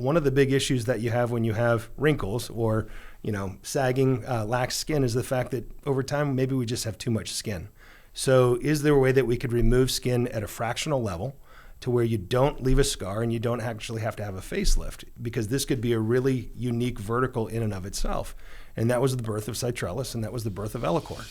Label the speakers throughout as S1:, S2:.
S1: one of the big issues that you have when you have wrinkles or, sagging, lax skin is the fact that over time, maybe we just have too much skin. So is there a way that we could remove skin at a fractional level to where you don't leave a scar and you don't actually have to have a facelift? Because this could be a really unique vertical in and of itself. And that was the birth of Cytrellis, and that was the birth of Ellacor.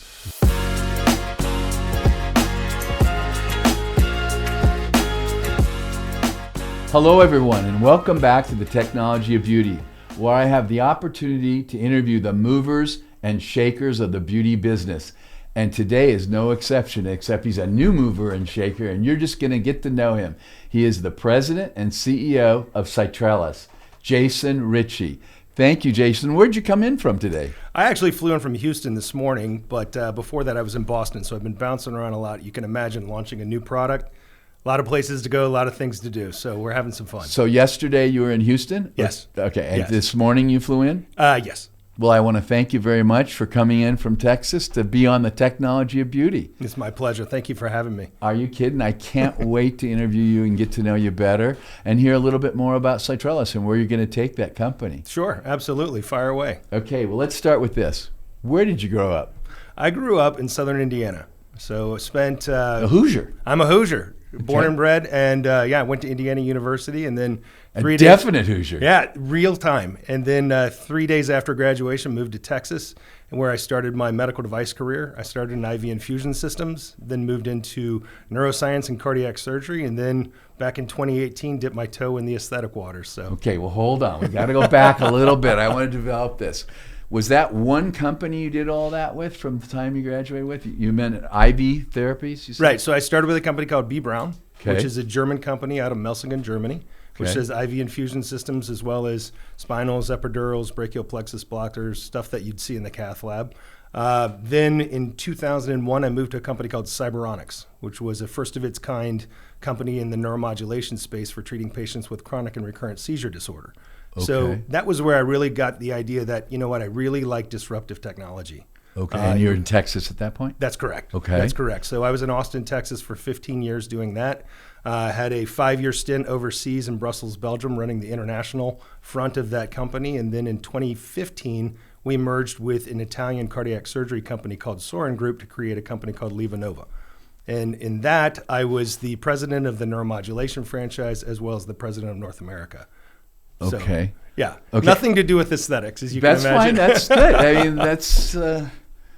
S2: Hello everyone, and welcome back to the Technology of Beauty, where I have the opportunity to interview the movers and shakers of the beauty business. And today is no exception, except he's a new mover and shaker, and you're just going to get to know him. He is the president and CEO of Cytrellis, Jason Richey. Thank you, Jason. Where'd you come in from today?
S1: I actually flew in from Houston this morning, but before that I was in Boston, so I've been bouncing around a lot. You can imagine launching a new product, a lot of places to go, a lot of things to do, so we're having some fun.
S2: So yesterday you were in Houston?
S1: Yes.
S2: Okay, and
S1: yes.
S2: This morning you flew in?
S1: Yes.
S2: Well, I want to thank you very much for coming in from Texas to be on the Technology of Beauty.
S1: It's my pleasure. Thank you for having me.
S2: Are you kidding? I can't wait to interview you and get to know you better and hear a little bit more about Cytrellis and where you're going to take that company.
S1: Sure, absolutely. Fire away.
S2: Okay, well, let's start with this. Where did you grow up?
S1: I grew up in southern Indiana, so spent...
S2: A Hoosier?
S1: I'm a Hoosier.
S2: Okay.
S1: Born and bred, and I went to Indiana University, and then
S2: definite Hoosier.
S1: Yeah, real time. And then 3 days after graduation, moved to Texas, and where I started my medical device career. I started in IV infusion systems, then moved into neuroscience and cardiac surgery, and then back in 2018, dipped my toe in the aesthetic waters. So
S2: okay, well, hold on. We got to go back a little bit. I want to develop this. Was that one company you did all that with from the time you graduated with? You meant IV therapies? You said?
S1: Right. So I started with a company called B. Brown,
S2: okay,
S1: which is a German company out of Melsingen, Germany, which
S2: okay,
S1: does IV infusion systems as well as spinals, epidurals, brachial plexus blockers, stuff that you'd see in the cath lab. Then in 2001, I moved to a company called Cyberonics, which was a first of its kind company in the neuromodulation space for treating patients with chronic and recurrent seizure disorder.
S2: Okay.
S1: So that was where I really got the idea that, I really like disruptive technology.
S2: Okay, and you're in Texas at that point?
S1: That's correct.
S2: Okay.
S1: That's correct. So I was in Austen, Texas for 15 years doing that. Had a 5-year stint overseas in Brussels, Belgium, running the international front of that company. And then in 2015, we merged with an Italian cardiac surgery company called Sorin Group to create a company called LivaNova. And in that, I was the president of the neuromodulation franchise as well as the president of North America.
S2: Okay.
S1: So, yeah.
S2: Okay.
S1: Nothing to do with aesthetics, as you can imagine.
S2: That's fine. That's good. I mean,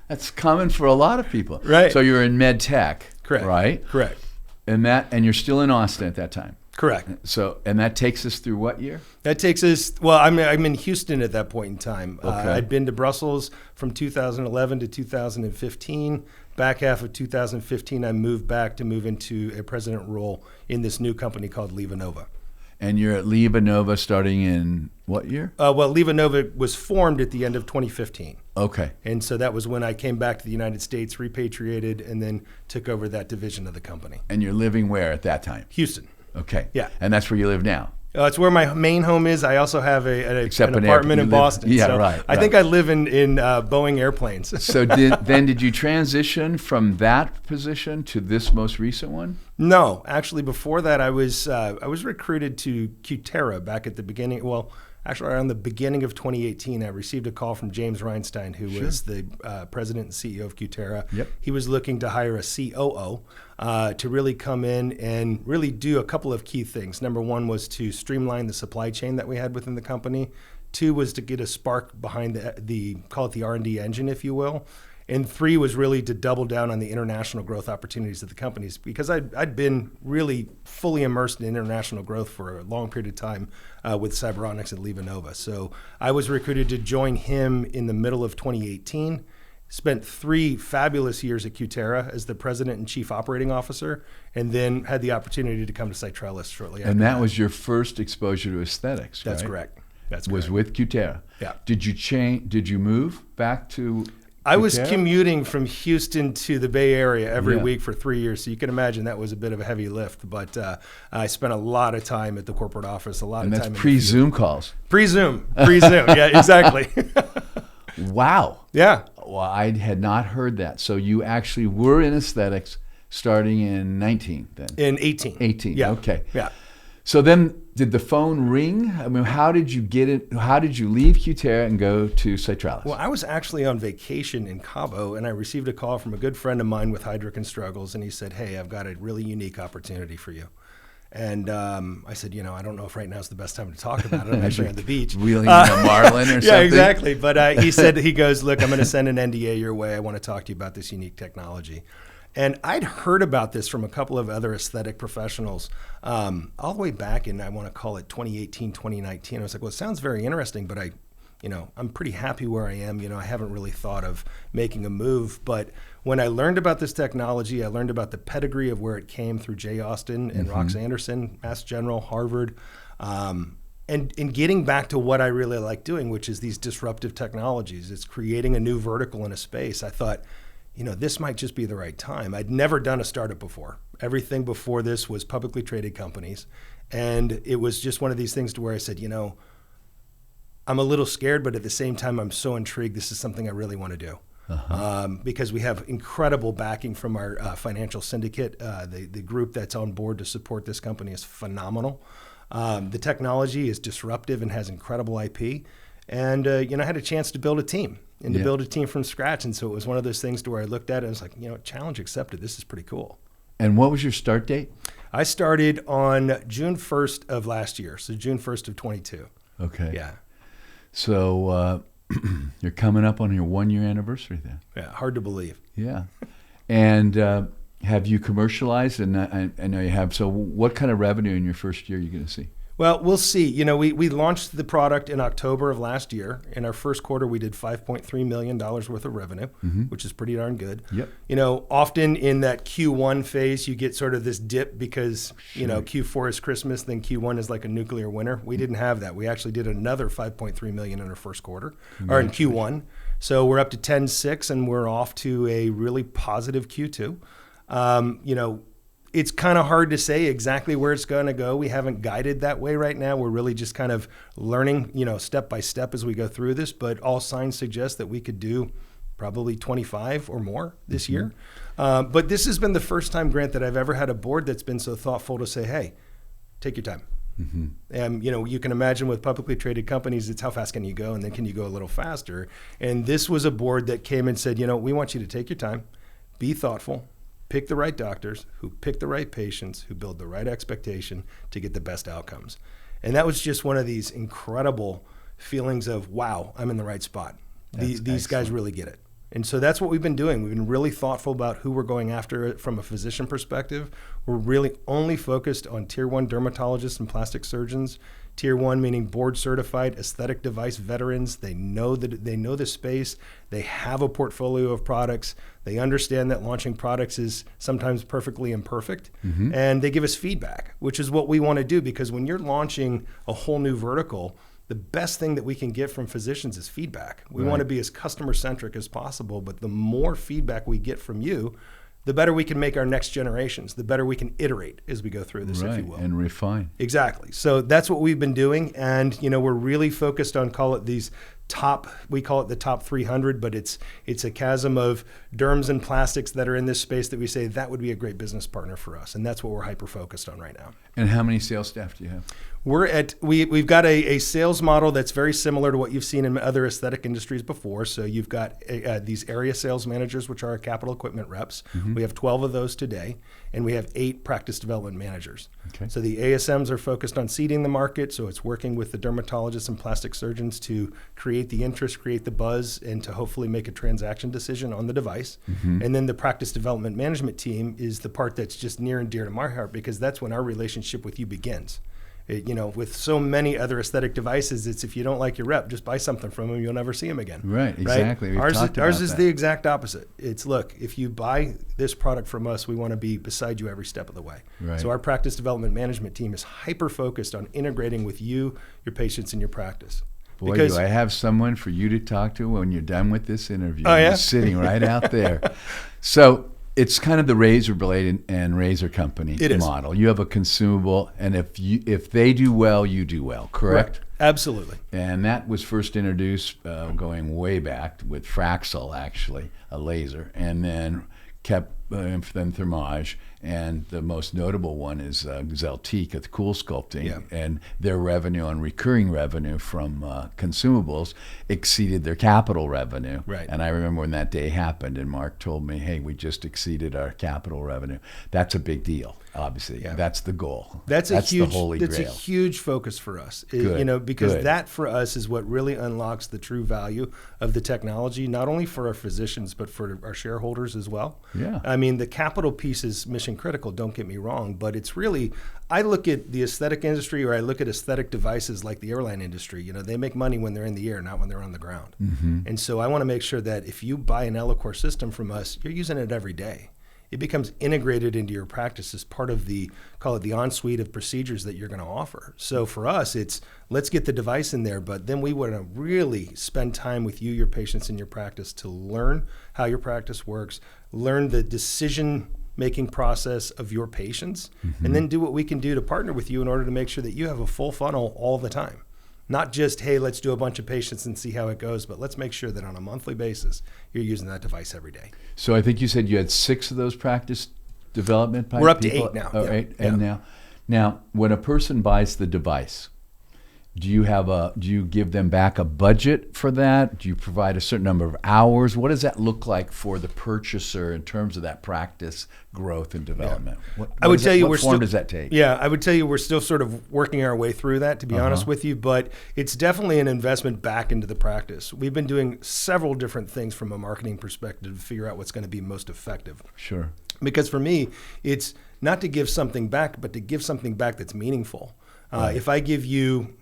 S2: that's common for a lot of people.
S1: Right.
S2: So you're in med tech.
S1: Correct.
S2: Right?
S1: Correct.
S2: And you're still in Austen at that time.
S1: Correct.
S2: So, and that takes us through what year?
S1: That takes us, well, I'm in Houston at that point in time.
S2: Okay.
S1: I'd been to Brussels from 2011 to 2015. Back half of 2015, I moved back to move into a president role in this new company called LivaNova.
S2: And you're at LivaNova starting in what year?
S1: Well, LivaNova was formed at the end of 2015.
S2: Okay.
S1: And so that was when I came back to the United States, repatriated, and then took over that division of the company.
S2: And you're living where at that time?
S1: Houston.
S2: Okay.
S1: Yeah.
S2: And that's where you live now?
S1: It's where my main home is. I also have an apartment in Boston.
S2: Yeah,
S1: so
S2: right.
S1: I think I live in Boeing airplanes.
S2: So did you transition from that position to this most recent one?
S1: No, actually, before that, I was recruited to Cutera back at the beginning. Well, actually, around the beginning of 2018, I received a call from James Reinstein, who was the president and CEO of Cutera.
S2: Yep.
S1: He was looking to hire a COO to really come in and really do a couple of key things. Number one was to streamline the supply chain that we had within the company. Two was to get a spark behind the call it the R&D engine, if you will. And three was really to double down on the international growth opportunities of the companies, because I'd been really fully immersed in international growth for a long period of time with Cyberonics and LivaNova. So I was recruited to join him in the middle of 2018, spent 3 fabulous years at Cutera as the president and chief operating officer, and then had the opportunity to come to Cytrellis shortly after.
S2: And that was your first exposure to aesthetics,
S1: That's
S2: right?
S1: correct. That's
S2: was
S1: correct.
S2: with Cutera.
S1: Yeah.
S2: Did you move back to
S1: I was
S2: Cutera?
S1: commuting from Houston to the Bay Area every
S2: Yeah.
S1: week for 3 years, so you can imagine that was a bit of a heavy lift. But I spent a lot of time at the corporate office, a lot
S2: And
S1: of
S2: that's
S1: time.
S2: pre-Zoom calls.
S1: Pre-Zoom. Yeah, exactly.
S2: Wow.
S1: Yeah.
S2: Well, I had not heard that. So you actually were in aesthetics starting in 19 then?
S1: In 18.
S2: 18,
S1: Yeah.
S2: okay.
S1: Yeah.
S2: So then did the phone ring? I mean, how did you get it? How did you leave Cutera and go to Cytrellis?
S1: Well, I was actually on vacation in Cabo, and I received a call from a good friend of mine with Hydric and Struggles, and he said, "Hey, I've got a really unique opportunity for you." And I said, I don't know if right now is the best time to talk about it. I'm actually on the beach.
S2: Wheeling in a marlin or something?
S1: Yeah, exactly. But he goes, "Look, I'm going to send an NDA your way. I want to talk to you about this unique technology." And I'd heard about this from a couple of other aesthetic professionals all the way back in, I want to call it 2018, 2019. I was like, well, it sounds very interesting, but I'm pretty happy where I am. I haven't really thought of making a move. But when I learned about this technology, I learned about the pedigree of where it came through Austen and Rox Anderson, Mass General, Harvard. And getting back to what I really like doing, which is these disruptive technologies. It's creating a new vertical in a space. I thought, this might just be the right time. I'd never done a startup before. Everything before this was publicly traded companies. And it was just one of these things to where I said, I'm a little scared, but at the same time, I'm so intrigued. This is something I really want to do. Because we have incredible backing from our financial syndicate. The group that's on board to support this company is phenomenal. The technology is disruptive and has incredible IP. And, I had a chance to build a team. And to build a team from scratch. And so it was one of those things to where I looked at it and I was like, challenge accepted. This is pretty cool.
S2: And what was your start date?
S1: I started on June 1st of last year. So June 1st of 22.
S2: Okay.
S1: Yeah.
S2: So you're coming up on your 1-year anniversary then.
S1: Yeah. Hard to believe.
S2: Yeah. And have you commercialized? And I know you have. So what kind of revenue in your first year are you going to see?
S1: Well, we'll see. We launched the product in October of last year. In our first quarter, we did $5.3 million worth of revenue, which is pretty darn good.
S2: Yep.
S1: Often in that Q1 phase, you get sort of this dip because, Q4 is Christmas, then Q1 is like a nuclear winter. We didn't have that. We actually did another $5.3 million in our first quarter, or in Q1. So we're up to 10.6, and we're off to a really positive Q2. It's kind of hard to say exactly where it's going to go. We haven't guided that way right now. We're really just kind of learning, step by step as we go through this. But all signs suggest that we could do probably 25 or more this year. But this has been the first time, Grant, that I've ever had a board that's been so thoughtful to say, hey, take your time. And, you can imagine with publicly traded companies, it's how fast can you go? And then can you go a little faster? And this was a board that came and said, we want you to take your time, be thoughtful, pick the right doctors, who pick the right patients, who build the right expectation to get the best outcomes. And that was just one of these incredible feelings of, wow, I'm in the right spot. These guys really get it. And so that's what we've been doing. We've been really thoughtful about who we're going after from a physician perspective. We're really only focused on tier 1 dermatologists and plastic surgeons. Tier 1 meaning board certified aesthetic device veterans. They know the space. They have a portfolio of products. They understand that launching products is sometimes perfectly imperfect. And they give us feedback, which is what we want to do, because when you're launching a whole new vertical, the best thing that we can get from physicians is feedback. We want to be as customer centric as possible, but the more feedback we get from you, the better we can make our next generations, the better we can iterate as we go through this, if you will.
S2: And refine.
S1: Exactly. So that's what we've been doing. And, we're really focused on, we call it the top 300, but it's a chasm of derms and plastics that are in this space that we say that would be a great business partner for us. And that's what we're hyper focused on right now.
S2: And how many sales staff do you have?
S1: We've got a sales model that's very similar to what you've seen in other aesthetic industries before. So you've got these area sales managers, which are our capital equipment reps. We have 12 of those today, and we have 8 practice development managers. Okay. So the ASMs are focused on seeding the market. So it's working with the dermatologists and plastic surgeons to create the interest, create the buzz, and to hopefully make a transaction decision on the device. And then the practice development management team is the part that's just near and dear to my heart, because that's when our relationship with you begins. With so many other aesthetic devices, it's if you don't like your rep, just buy something from them, you'll never see them again.
S2: Right, exactly.
S1: Right? Ours is the exact opposite. It's, look, if you buy this product from us, we want to be beside you every step of the way. Right. So our practice development management team is hyper-focused on integrating with you, your patients, and your practice.
S2: Boy, do I have someone for you to talk to when you're done with this interview.
S1: Oh, yeah?
S2: He's sitting right out there. So it's kind of the razor blade and razor company model. You have a consumable, and if they do well, you do well, correct?
S1: Right. Absolutely.
S2: And that was first introduced going way back with Fraxel, actually, a laser. And then kept then Thermage, and the most notable one is Zeltique at Cool Sculpting, and their revenue on recurring revenue from consumables exceeded their capital revenue.
S1: Right.
S2: And I remember when that day happened, and Mark told me, "Hey, we just exceeded our capital revenue." That's a big deal. Obviously, that's the goal.
S1: That's
S2: the holy grail.
S1: That's a huge focus for us.
S2: Good.
S1: Because that for us is what really unlocks the true value of the technology, not only for our physicians but for our shareholders as well.
S2: Yeah.
S1: I mean, the capital piece is mission critical. Don't get me wrong, but it's really, I look at the aesthetic industry, or I look at aesthetic devices like the airline industry. They make money when they're in the air, not when they're on the ground.
S2: Mm-hmm.
S1: And so I want to make sure that if you buy an Ellacor system from us, you're using it every day. It becomes integrated into your practice as part of the, call it the ensuite of procedures that you're going to offer. So for us, it's let's get the device in there, but then we want to really spend time with you, your patients, and your practice to learn how your practice works, learn the decision-making process of your patients, and then do what we can do to partner with you in order to make sure that you have a full funnel all the time. Not just, hey, let's do a bunch of patients and see how it goes, but let's make sure that on a monthly basis, you're using that device every day.
S2: So I think you said you had 6 of those practice development people?
S1: We're up to 8 now.
S2: Oh, 8, and now, when a person buys the device, do you give them back a budget for that? Do you provide a certain number of hours? What does that look like for the purchaser in terms of that practice growth and development? What form does that take?
S1: Yeah, I would tell you we're still sort of working our way through that, to be honest with you, but it's definitely an investment back into the practice. We've been doing several different things from a marketing perspective to figure out what's going to be most effective.
S2: Sure.
S1: Because for me, it's not to give something back, but to give something back that's meaningful. If I give you,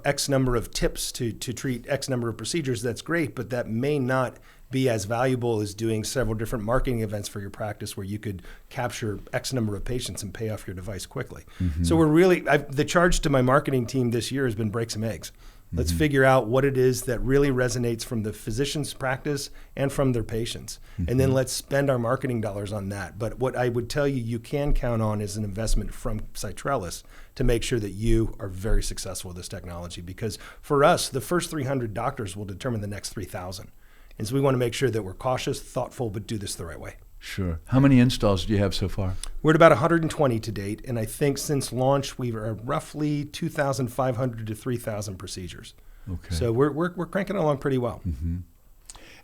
S1: X number of tips to treat X number of procedures, that's great, but that may not be as valuable as doing several different marketing events for your practice where you could capture X number of patients and pay off your device quickly. So we're really, the charge to my marketing team this year has been break some eggs. Let's figure out what it is that really resonates from the physician's practice and from their patients. And then let's spend our marketing dollars on that. But what I would tell you can count on is an investment from Cytrellis to make sure that you are very successful with this technology. Because for us, the first 300 doctors will determine the next 3,000. And so we want to make sure that we're cautious, thoughtful, but do this the right way.
S2: Sure. How many installs do you have so far?
S1: We're at about 120 to date, and I think since launch we are roughly 2,500 to 3,000 procedures.
S2: Okay.
S1: So we're cranking along pretty well.
S2: Mm-hmm.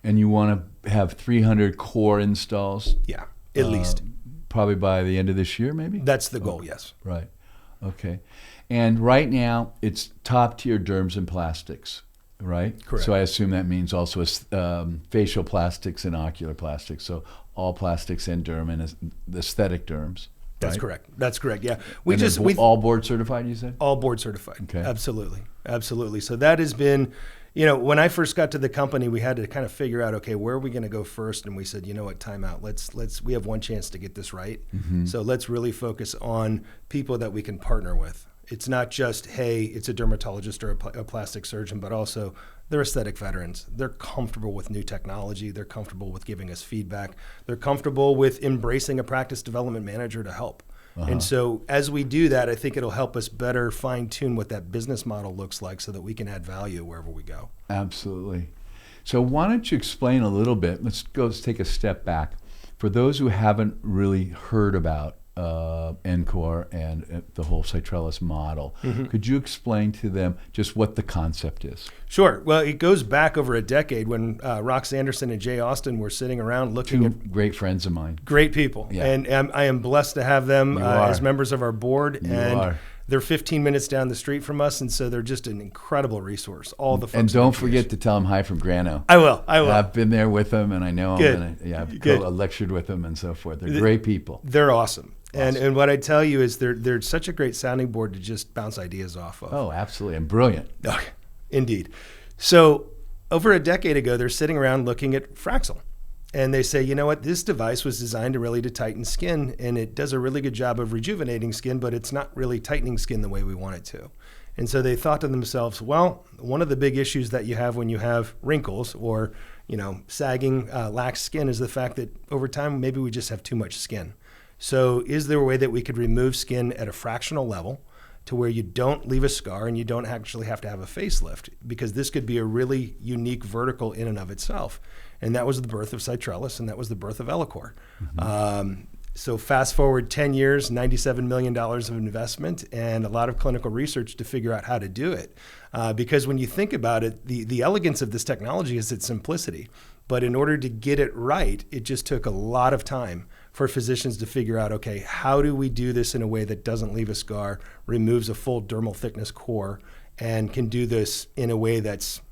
S2: And you want to have 300 core installs?
S1: Yeah, at least.
S2: Probably by the end of this year, maybe?
S1: That's the goal, yes.
S2: Right. Okay. And right now it's top tier derms and plastics, right?
S1: Correct.
S2: So I assume that means also facial plastics and ocular plastics. So all plastics and derm and aesthetic derms.
S1: That's
S2: right?
S1: correct. That's correct. Yeah,
S2: we all board certified. You said
S1: all board certified.
S2: Okay,
S1: absolutely. So that has been, when I first got to the company, we had to kind of figure out, okay, where are we going to go first? And we said, you know what, time out. We have one chance to get this right. So let's really focus on people that we can partner with. It's not just, hey, it's a dermatologist or a plastic surgeon, but also they're aesthetic veterans. They're comfortable with new technology. They're comfortable with giving us feedback. They're comfortable with embracing a practice development manager to help. And so as we do that, I think it'll help us better fine-tune what that business model looks like so that we can add value wherever we go.
S2: Absolutely. So why don't you explain a little bit, let's take a step back. For those who haven't really heard about Ellacor and the whole Cytrellis model. Could you explain to them just what the concept is?
S1: Sure. Well, it goes back over a decade when Rox Anderson and Austen were sitting around looking at
S2: great friends of mine.
S1: Great people.
S2: Yeah.
S1: And I am blessed to have them as members of our board. They're 15 minutes down the street from us, and so they're just an incredible resource. All the folks.
S2: And don't forget to tell them hi from Grano.
S1: I will.
S2: I've been there with them, and I know them.
S1: Good.
S2: And I've lectured with them and so forth. They're great people.
S1: They're awesome. And what I tell you is they're such a great sounding board to just bounce ideas off of.
S2: Oh, absolutely. And brilliant.
S1: Oh, indeed. So over a decade ago, they're sitting around looking at Fraxel. And they say, you know what, this device was designed to tighten skin, and it does a really good job of rejuvenating skin, but it's not really tightening skin the way we want it to. And so they thought to themselves, well, one of the big issues that you have when you have wrinkles or, sagging, lax skin is the fact that over time, maybe we just have too much skin. So is there a way that we could remove skin at a fractional level to where you don't leave a scar and you don't actually have to have a facelift, because this could be a really unique vertical in and of itself. And that was the birth of Cytrellis, and that was the birth of Ellacor. So fast forward 10 years, $97 million of investment, and a lot of clinical research to figure out how to do it. Because when you think about it, the elegance of this technology is its simplicity. But in order to get it right, it just took a lot of time for physicians to figure out, okay, how do we do this in a way that doesn't leave a scar, removes a full dermal thickness core, and can do this in a way that's,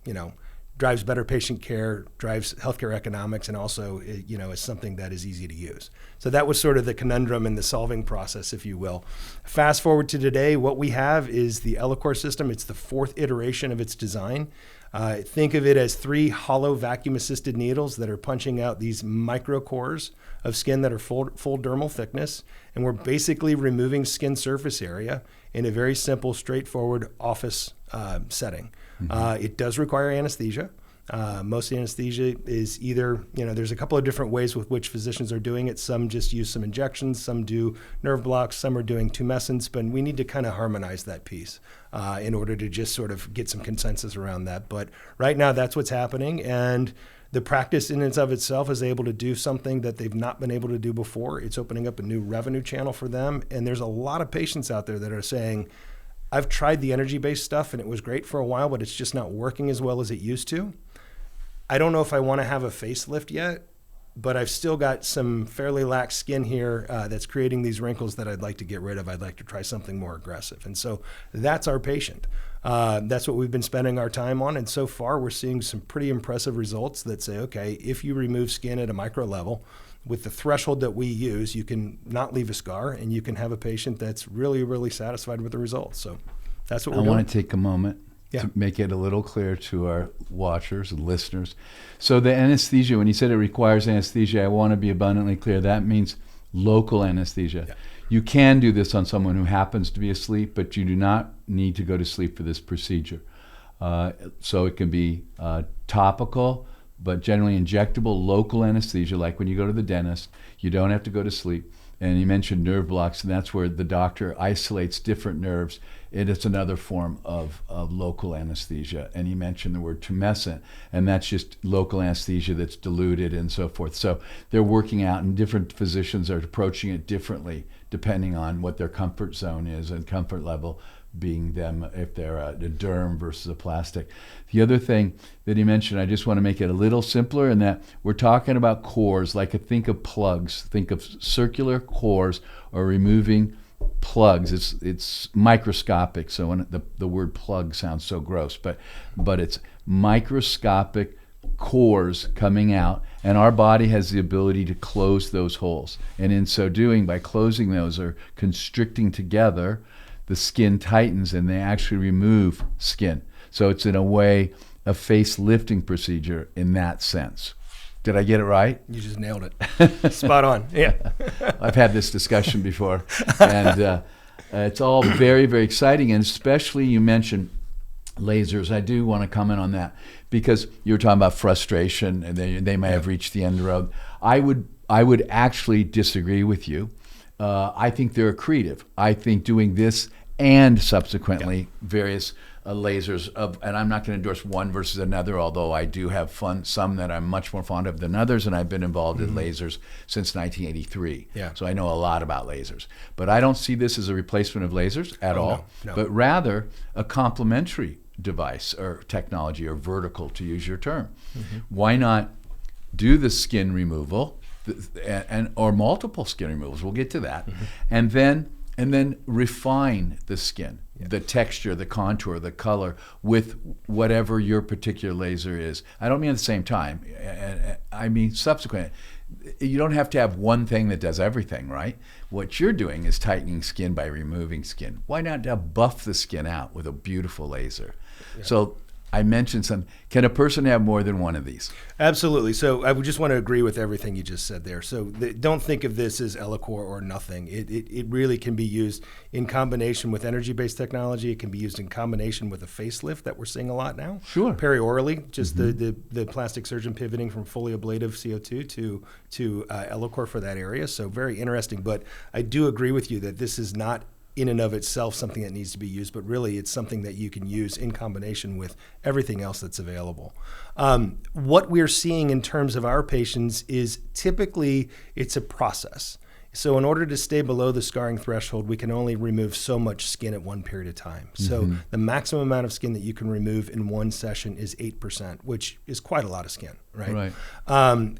S1: drives better patient care, drives healthcare economics, and also, is something that is easy to use. So that was sort of the conundrum in the solving process, if you will. Fast forward to today, what we have is the Ellacor system. It's the fourth iteration of its design. Think of it as 3 hollow vacuum-assisted needles that are punching out these micro-cores of skin that are full dermal thickness, and we're basically removing skin surface area in a very simple, straightforward office setting. It does require anesthesia. Most anesthesia is either, there's a couple of different ways with which physicians are doing it. Some just use some injections, some do nerve blocks, some are doing tumescence, but we need to kind of harmonize that piece in order to just sort of get some consensus around that. But right now, that's what's happening, and the practice in and of itself is able to do something that they've not been able to do before. It's opening up a new revenue channel for them, and there's a lot of patients out there that are saying, I've tried the energy-based stuff, and it was great for a while, but it's just not working as well as it used to. I don't know if I want to have a facelift yet, but I've still got some fairly lax skin here that's creating these wrinkles that I'd like to get rid of. I'd like to try something more aggressive. And so that's our patient. That's what we've been spending our time on. And so far, we're seeing some pretty impressive results that say, okay, if you remove skin at a micro level, with the threshold that we use, you can not leave a scar, and you can have a patient that's really, really satisfied with the results. So that's what we're doing.
S2: I want to take a moment to make it a little clear to our watchers and listeners. So the anesthesia, when you said it requires anesthesia, I want to be abundantly clear. That means local anesthesia. Yeah. You can do this on someone who happens to be asleep, but you do not need to go to sleep for this procedure. So it can be topical, but generally injectable local anesthesia, like when you go to the dentist. You don't have to go to sleep. And you mentioned nerve blocks, and that's where the doctor isolates different nerves. It's another form of local anesthesia. And you mentioned the word tumescent, and that's just local anesthesia that's diluted and so forth. So they're working out, and different physicians are approaching it differently depending on what their comfort zone is and comfort level, being them if they're a derm versus a plastic. The other thing that he mentioned, I just want to make it a little simpler, in that we're talking about cores, like think of plugs, think of circular cores, or removing plugs. It's microscopic, so when the word plug sounds so gross, but it's microscopic cores coming out, and our body has the ability to close those holes. And in so doing, by closing those or constricting together, the skin tightens and they actually remove skin. So it's in a way a face lifting procedure in that sense. Did I get it right?
S1: You just nailed it. Spot on. Yeah.
S2: I've had this discussion before, and it's all very, very exciting. And especially you mentioned lasers. I do want to comment on that, because you were talking about frustration and they may have reached the end of the road. I would actually disagree with you. I think they're accretive. I think doing this and subsequently various lasers and I'm not going to endorse one versus another, although I do have some that I'm much more fond of than others, and I've been involved in lasers since 1983. Yeah. So I know a lot about lasers. But I don't see this as a replacement of lasers at all, no. But rather a complementary device or technology, or vertical, to use your term. Why not do the skin removal or multiple skin removals? We'll get to that. And then refine the skin, the texture, the contour, the color, with whatever your particular laser is. I don't mean at the same time. I mean subsequent. You don't have to have one thing that does everything, right? What you're doing is tightening skin by removing skin. Why not buff the skin out with a beautiful laser? Yeah. So I mentioned can a person have more than one of these?
S1: Absolutely. So I would just want to agree with everything you just said there. So don't think of this as Ellacor or nothing. It really can be used in combination with energy-based technology. It can be used in combination with a facelift that we're seeing a lot now.
S2: Sure.
S1: Periorally, just the plastic surgeon pivoting from fully ablative CO2 to Ellacor for that area. So very interesting. But I do agree with you that this is not in and of itself something that needs to be used, but really it's something that you can use in combination with everything else that's available. What we're seeing in terms of our patients is typically it's a process. So in order to stay below the scarring threshold, we can only remove so much skin at one period of time. So the maximum amount of skin that you can remove in one session is 8%, which is quite a lot of skin, right?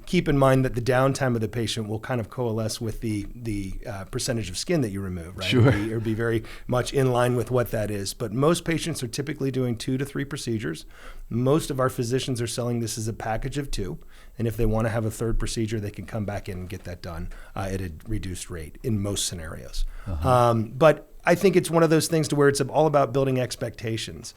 S1: Keep in mind that the downtime of the patient will kind of coalesce with the percentage of skin that you remove, right?
S2: Sure.
S1: It'll be very much in line with what that is. But most patients are typically doing 2 to 3 procedures. Most of our physicians are selling this as a package of 2. And if they want to have a third procedure, they can come back in and get that done at a reduced rate in most scenarios. But I think it's one of those things to where it's all about building expectations.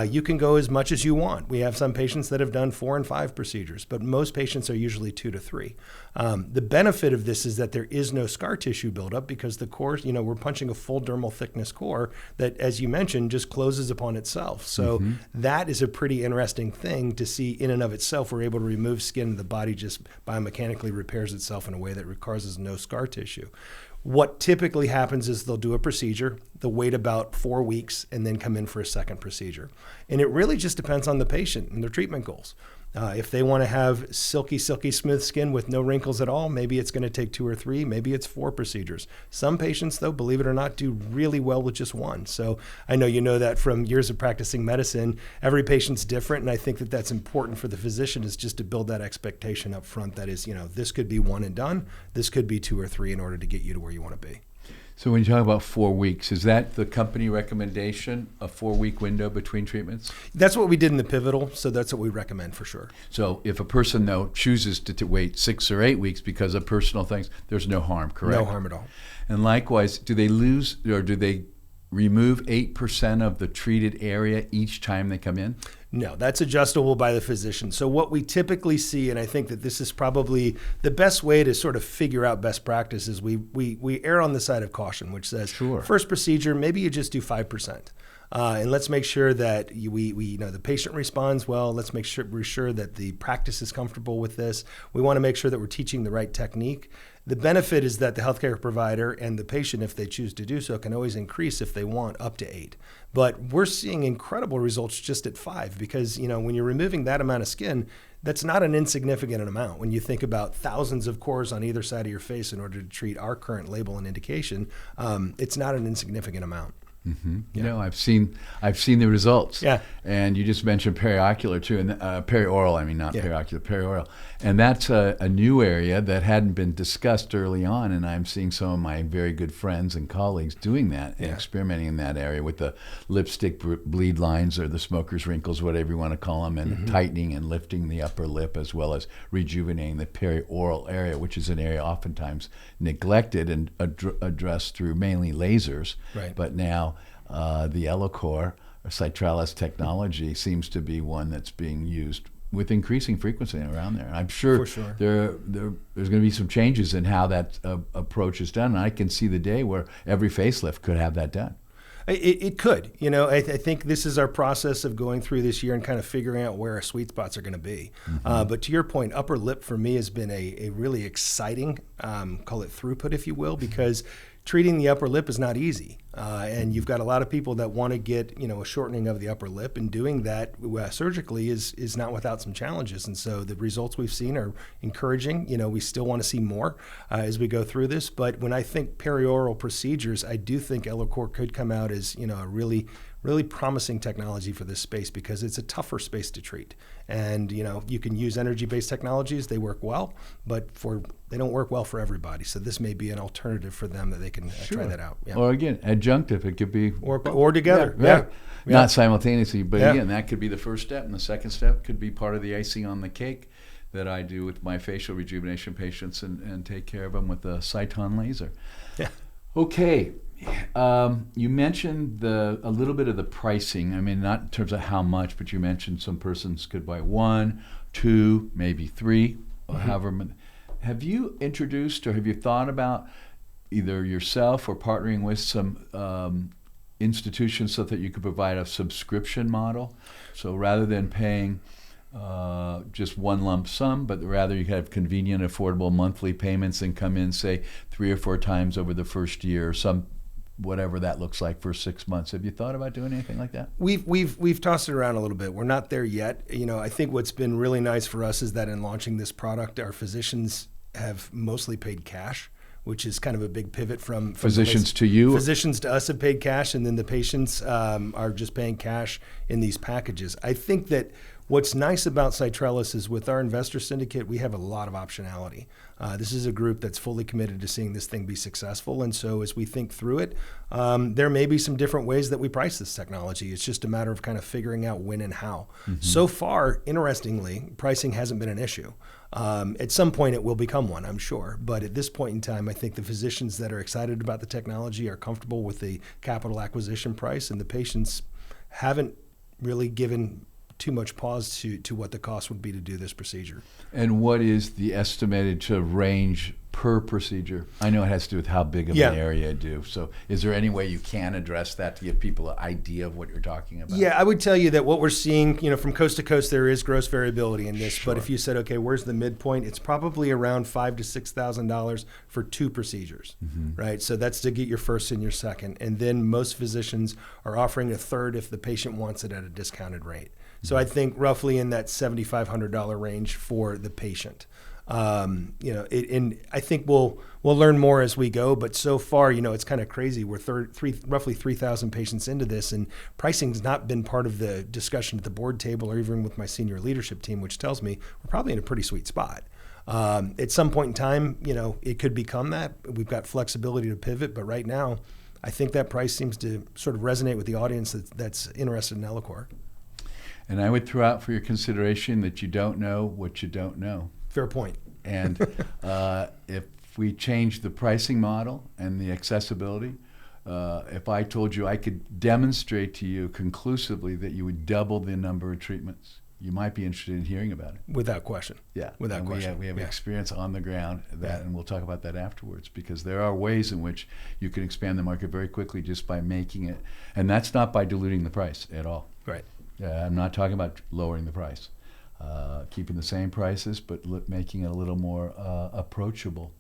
S1: You can go as much as you want. We have some patients that have done 4 and 5 procedures, but most patients are usually 2 to 3. The benefit of this is that there is no scar tissue buildup because the core, we're punching a full dermal thickness core that, as you mentioned, just causes upon itself. So that is a pretty interesting thing to see in and of itself. We're able to remove skin and the body just biomechanically repairs itself in a way that causes no scar tissue. What typically happens is they'll do a procedure, they'll wait about 4 weeks, and then come in for a second procedure. And it really just depends on the patient and their treatment goals. If they want to have silky, smooth skin with no wrinkles at all, maybe it's going to take 2 or 3, maybe it's 4 procedures. Some patients, though, believe it or not, do really well with just one. So I know you know that from years of practicing medicine. Every patient's different, and I think that that's important for the physician is just to build that expectation up front. That is, this could be 1 and done. This could be 2 or 3 in order to get you to where you want to be.
S2: So when you talk about 4 weeks, is that the company recommendation, a 4-week window between treatments?
S1: That's what we did in the pivotal, so that's what we recommend for sure.
S2: So if a person, though, chooses to wait 6 or 8 weeks because of personal things, there's no harm, correct?
S1: No harm at all.
S2: And likewise, do they lose or do they remove 8% of the treated area each time they come in?
S1: No, that's adjustable by the physician. So what we typically see, and I think that this is probably the best way to sort of figure out best practice, is we err on the side of caution, which says, first procedure, maybe you just do 5%. And let's make sure that the patient responds well. Let's make sure we're sure that the practice is comfortable with this. We want to make sure that we're teaching the right technique. The benefit is that the healthcare provider and the patient, if they choose to do so, can always increase if they want up to 8. But we're seeing incredible results just at 5 because, when you're removing that amount of skin, that's not an insignificant amount. When you think about thousands of cores on either side of your face in order to treat our current label and indication, it's not an insignificant amount.
S2: Yeah. I've seen the results.
S1: Yeah.
S2: And you just mentioned periocular too, and perioral. I mean, not periocular, perioral. And that's a new area that hadn't been discussed early on. And I'm seeing some of my very good friends and colleagues doing that and experimenting in that area with the lipstick bleed lines or the smoker's wrinkles, whatever you want to call them, and tightening and lifting the upper lip as well as rejuvenating the perioral area, which is an area oftentimes neglected and addressed through mainly lasers.
S1: Right.
S2: But now the Ellacor Cytrellis technology seems to be one that's being used with increasing frequency around there. I'm sure, there's going to be some changes in how that approach is done. And I can see the day where every facelift could have that done.
S1: It could. I think this is our process of going through this year and kind of figuring out where our sweet spots are going to be. But to your point, upper lip for me has been a really exciting, call it throughput, if you will, because treating the upper lip is not easy. And you've got a lot of people that want to get, a shortening of the upper lip, and doing that surgically is not without some challenges. And so the results we've seen are encouraging. We still want to see more as we go through this. But when I think perioral procedures, I do think Ellacor could come out as, a really promising technology for this space because it's a tougher space to treat. And, you can use energy-based technologies. They work well, but they don't work well for everybody. So this may be an alternative for them that they can try that out. Yeah.
S2: Or again, adjunctive. It could be.
S1: Or together.
S2: Yeah. Not simultaneously, but again, that could be the first step. And the second step could be part of the icing on the cake that I do with my facial rejuvenation patients and take care of them with a Cyton laser.
S1: Yeah.
S2: Okay. You mentioned a little bit of the pricing. I mean, not in terms of how much, but you mentioned some persons could buy 1, 2, maybe 3, or however many. Have you introduced or have you thought about either yourself or partnering with some institutions so that you could provide a subscription model? So rather than paying just one lump sum, but rather you have convenient, affordable monthly payments and come in, say, 3 or 4 times over the first year, some whatever that looks like for 6 months. Have you thought about doing anything like that?
S1: We've tossed it around a little bit. We're not there yet. I think what's been really nice for us is that in launching this product, our physicians have mostly paid cash, which is kind of a big pivot from
S2: physicians to you?
S1: Physicians to us have paid cash, and then the patients are just paying cash in these packages. I think that what's nice about Cytrellis is with our investor syndicate, we have a lot of optionality. This is a group that's fully committed to seeing this thing be successful. And so as we think through it, there may be some different ways that we price this technology. It's just a matter of kind of figuring out when and how. Mm-hmm. So far, interestingly, pricing hasn't been an issue. At some point, it will become one, I'm sure. But at this point in time, I think the physicians that are excited about the technology are comfortable with the capital acquisition price, and the patients haven't really given too much pause to what the cost would be to do this procedure.
S2: And what is the estimated range per procedure? I know it has to do with how big of an area you do. So is there any way you can address that to give people an idea of what you're talking about?
S1: Yeah, I would tell you that what we're seeing, from coast to coast, there is gross variability in this.
S2: Sure.
S1: But if you said, okay, where's the midpoint? It's probably around $5,000 to $6,000 for 2 procedures, right? So that's to get your first and your second. And then most physicians are offering a third if the patient wants it at a discounted rate. So I think roughly in that $7,500 range for the patient. And I think we'll learn more as we go. But so far, it's kind of crazy. We're roughly 3,000 patients into this, and pricing's not been part of the discussion at the board table or even with my senior leadership team, which tells me we're probably in a pretty sweet spot. At some point in time, it could become that. We've got flexibility to pivot, but right now, I think that price seems to sort of resonate with the audience that's interested in Ellacor.
S2: And I would throw out for your consideration that you don't know what you don't know.
S1: Fair point.
S2: And if we change the pricing model and the accessibility, if I told you I could demonstrate to you conclusively that you would double the number of treatments, you might be interested in hearing about it.
S1: Without question.
S2: Yeah.
S1: Without question.
S2: We have experience on the ground and we'll talk about that afterwards, because there are ways in which you can expand the market very quickly just by making it. And that's not by diluting the price at all.
S1: Right.
S2: I'm not talking about lowering the price, keeping the same prices, but making it a little more approachable.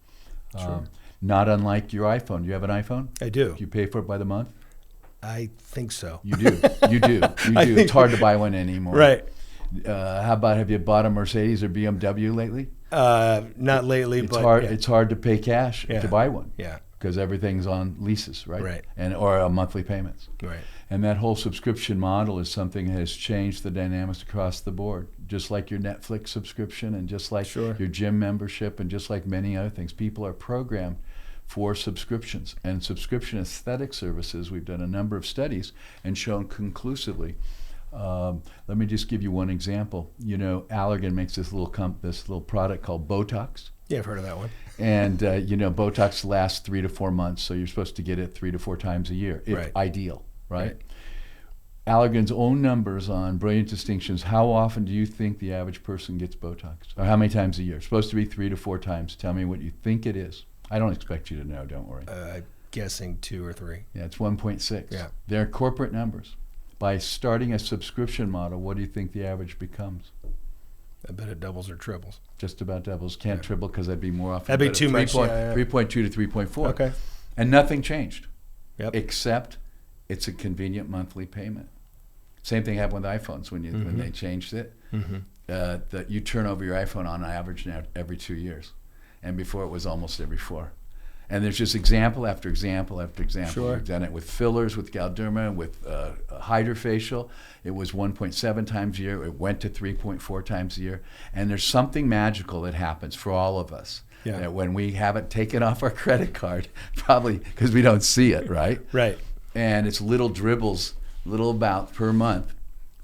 S1: Sure.
S2: Not unlike your iPhone. Do you have an iPhone?
S1: I do.
S2: Do you pay for it by the month?
S1: I think so.
S2: You do. You do. It's hard to buy one anymore.
S1: Right.
S2: How about, have you bought a Mercedes or BMW lately?
S1: Not lately,
S2: it's
S1: but
S2: hard. Yeah. It's hard to pay cash to buy one.
S1: Yeah.
S2: Because everything's on leases, right?
S1: Right.
S2: Or monthly payments.
S1: Right.
S2: And that whole subscription model is something that has changed the dynamics across the board. Just like your Netflix subscription, and just like your gym membership, and just like many other things, people are programmed for subscriptions. And subscription aesthetic services, we've done a number of studies and shown conclusively. Let me just give you one example. Allergan makes this little product called Botox.
S1: Yeah, I've heard of that one.
S2: And Botox lasts 3 to 4 months, so you're supposed to get it 3 to 4 times a year, if ideal, right? Allergan's own numbers on Brilliant Distinctions, how often do you think the average person gets Botox? Or how many times a year? It's supposed to be 3 to 4 times. Tell me what you think it is. I don't expect you to know, don't worry.
S1: Guessing 2 or 3.
S2: Yeah, it's 1.6.
S1: Yeah.
S2: They're corporate numbers. By starting a subscription model, what do you think the average becomes?
S1: I bet it doubles or triples.
S2: Just about doubles. Can't triple because that'd be more often.
S1: That'd be too much.
S2: 3.2 to 3.4.
S1: Okay.
S2: And nothing changed.
S1: Yep.
S2: Except it's a convenient monthly payment. Same thing happened with iPhones when they changed it. That you turn over your iPhone on average now every 2 years, and before it was almost every 4. And there's just example after example after example.
S1: Sure.
S2: We've done it with fillers, with Galderma, with hydrofacial. It was 1.7 times a year. It went to 3.4 times a year. And there's something magical that happens for all of us.
S1: Yeah.
S2: That when we haven't taken off our credit card, probably because we don't see it, right?
S1: Right.
S2: And it's little dribbles, little about per month,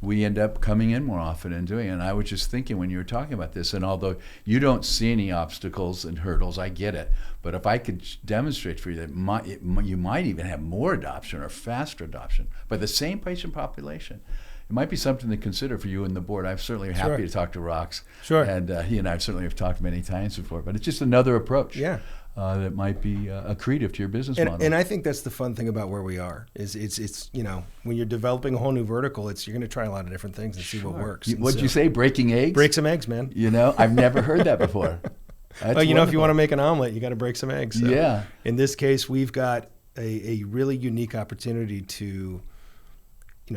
S2: we end up coming in more often and doing it. And I was just thinking when you were talking about this, and although you don't see any obstacles and hurdles, I get it. But if I could demonstrate for you that you might even have more adoption or faster adoption by the same patient population, it might be something to consider for you and the board. I'm certainly happy to talk to Rox.
S1: Sure.
S2: And he and I certainly have talked many times before. But it's just another approach.
S1: Yeah.
S2: That might be accretive to your business model.
S1: And I think that's the fun thing about where we are is it's when you're developing a whole new vertical, you're going to try a lot of different things and see what works.
S2: What'd you say? Breaking eggs?
S1: Break some eggs, man.
S2: I've never heard that before.
S1: Well, if you want to make an omelet, you got to break some eggs. So
S2: yeah.
S1: In this case, we've got a really unique opportunity to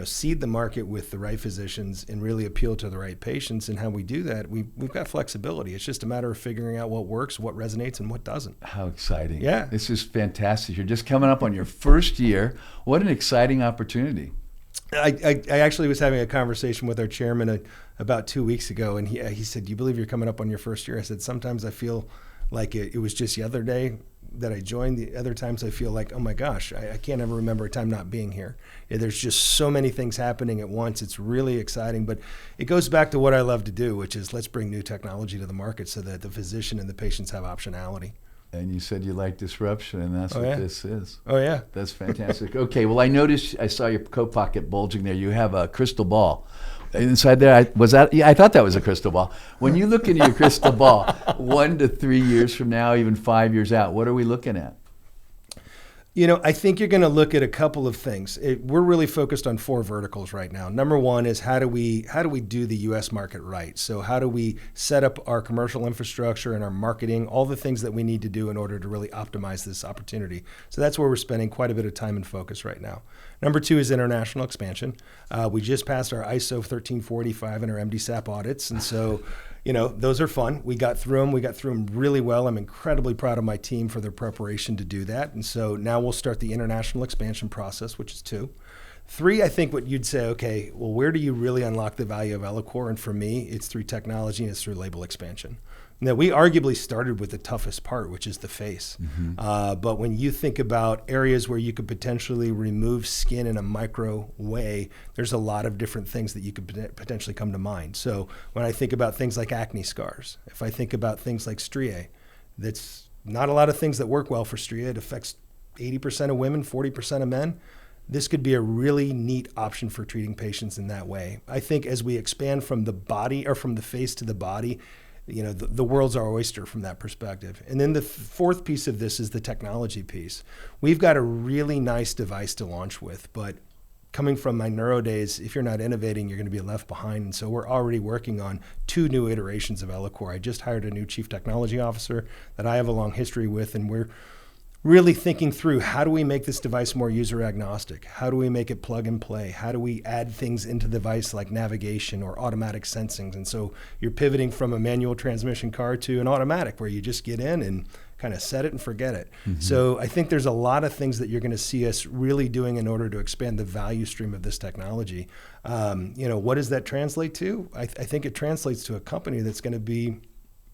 S1: seed the market with the right physicians and really appeal to the right patients. And how we do that, we've got flexibility. It's just a matter of figuring out what works, what resonates, and what doesn't.
S2: How exciting.
S1: Yeah.
S2: This is fantastic. You're just coming up on your first year. What an exciting opportunity.
S1: I actually was having a conversation with our chairman about 2 weeks ago, and he said, "Do you believe you're coming up on your first year?" I said, "Sometimes I feel like it was just the other day that I joined. The other times I feel like, oh my gosh, I can't ever remember a time not being here. There's just so many things happening at once. It's really exciting." But it goes back to what I love to do, which is let's bring new technology to the market so that the physician and the patients have optionality.
S2: And you said you like disruption, and that's what this is.
S1: Oh, yeah.
S2: That's fantastic. Okay, well, I saw your coat pocket bulging there. You have a crystal ball. Inside there, I thought that was a crystal ball. When you look into your crystal ball, 1 to 3 years from now, even 5 years out, what are we looking at?
S1: I think you're going to look at a couple of things. We're really focused on 4 verticals right now. Number one is how do we do the U.S. market right? So how do we set up our commercial infrastructure and our marketing, all the things that we need to do in order to really optimize this opportunity. So that's where we're spending quite a bit of time and focus right now. Number 2 is international expansion. We just passed our ISO 13485 and our MDSAP audits, and so those are fun. We got through them really well. I'm incredibly proud of my team for their preparation to do that. And so now we'll start the international expansion process, which is 2. 3, I think what you'd say, okay, well, where do you really unlock the value of Ellacor? And for me, it's through technology and it's through label expansion. Now, we arguably started with the toughest part, which is the face. Mm-hmm. But when you think about areas where you could potentially remove skin in a micro way, there's a lot of different things that you could potentially come to mind. So when I think about things like acne scars, if I think about things like striae, that's not a lot of things that work well for striae. It affects 80% of women, 40% of men. This could be a really neat option for treating patients in that way. I think as we expand from the body or from the face to the body, the world's our oyster from that perspective. And then the 4th piece of this is the technology piece. We've got a really nice device to launch with, but coming from my neuro days, if you're not innovating, you're going to be left behind. And so we're already working on 2 new iterations of Ellacor. I just hired a new chief technology officer that I have a long history with, and we're really thinking through how do we make this device more user agnostic? How do we make it plug and play? How do we add things into the device like navigation or automatic sensing? And so you're pivoting from a manual transmission car to an automatic where you just get in and kind of set it and forget it. Mm-hmm. So I think there's a lot of things that you're going to see us really doing in order to expand the value stream of this technology. What does that translate to? I think it translates to a company that's going to be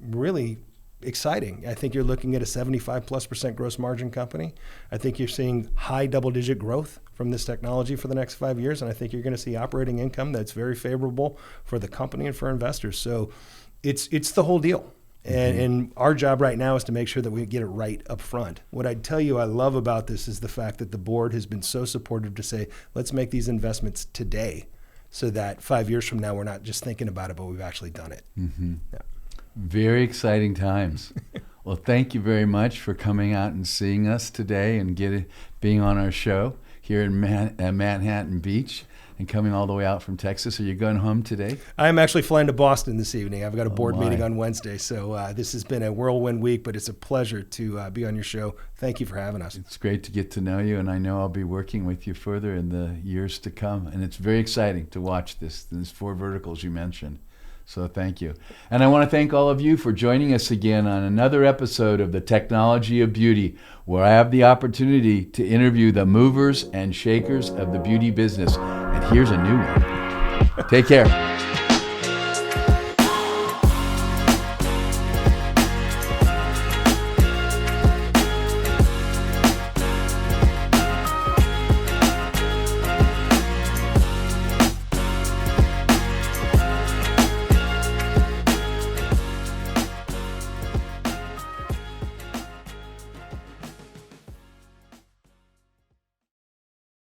S1: really exciting. I think you're looking at a 75+% gross margin company. I think you're seeing high double-digit growth from this technology for the next 5 years, and I think you're going to see operating income that's very favorable for the company and for investors. So it's the whole deal. And our job right now is to make sure that we get it right up front. What I'd tell you I love about this is the fact that the board has been so supportive to say, let's make these investments today so that 5 years from now being not just thinking about it, but we've actually done it.
S2: Mm-hmm.
S1: Yeah.
S2: Very exciting times. Well, thank you very much for coming out and seeing us today and being on our show here in Manhattan Beach and coming all the way out from Texas. Are you going home today?
S1: I'm actually flying to Boston this evening. I've got a board meeting on Wednesday. So this has been a whirlwind week, but it's a pleasure to be on your show. Thank you for having us.
S2: It's great to get to know you, and I know I'll be working with you further in the years to come. And it's very exciting to watch these 4 verticals you mentioned. So thank you. And I want to thank all of you for joining us again on another episode of The Technology of Beauty, where I have the opportunity to interview the movers and shakers of the beauty business. And here's a new one. Take care.